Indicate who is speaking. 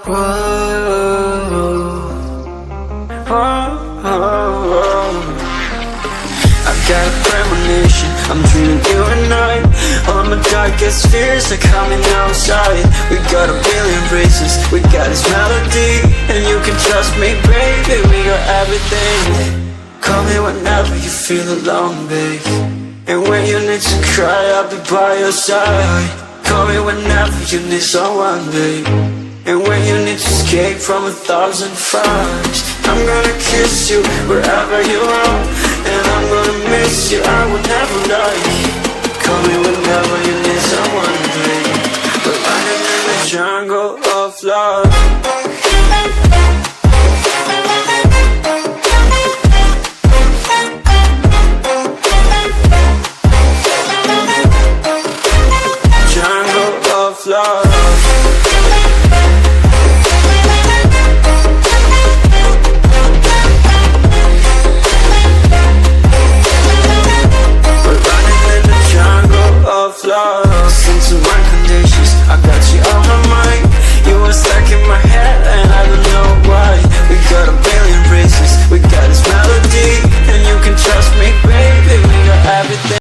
Speaker 1: Whoa, I got a premonition, I'm dreaming you and I. All my darkest fears are coming outside. We got a billion races, we got this melody, and you can trust me, baby, we got everything. Call me whenever you feel alone, babe, and when you need to cry, I'll be by your side. Call me whenever you need someone, babe, and when you need to escape from 1,000 fires. I'm gonna kiss you wherever you are, and I'm gonna miss you, I will never lie. Call me whenever you need someone, babe. We're running in the jungle of love.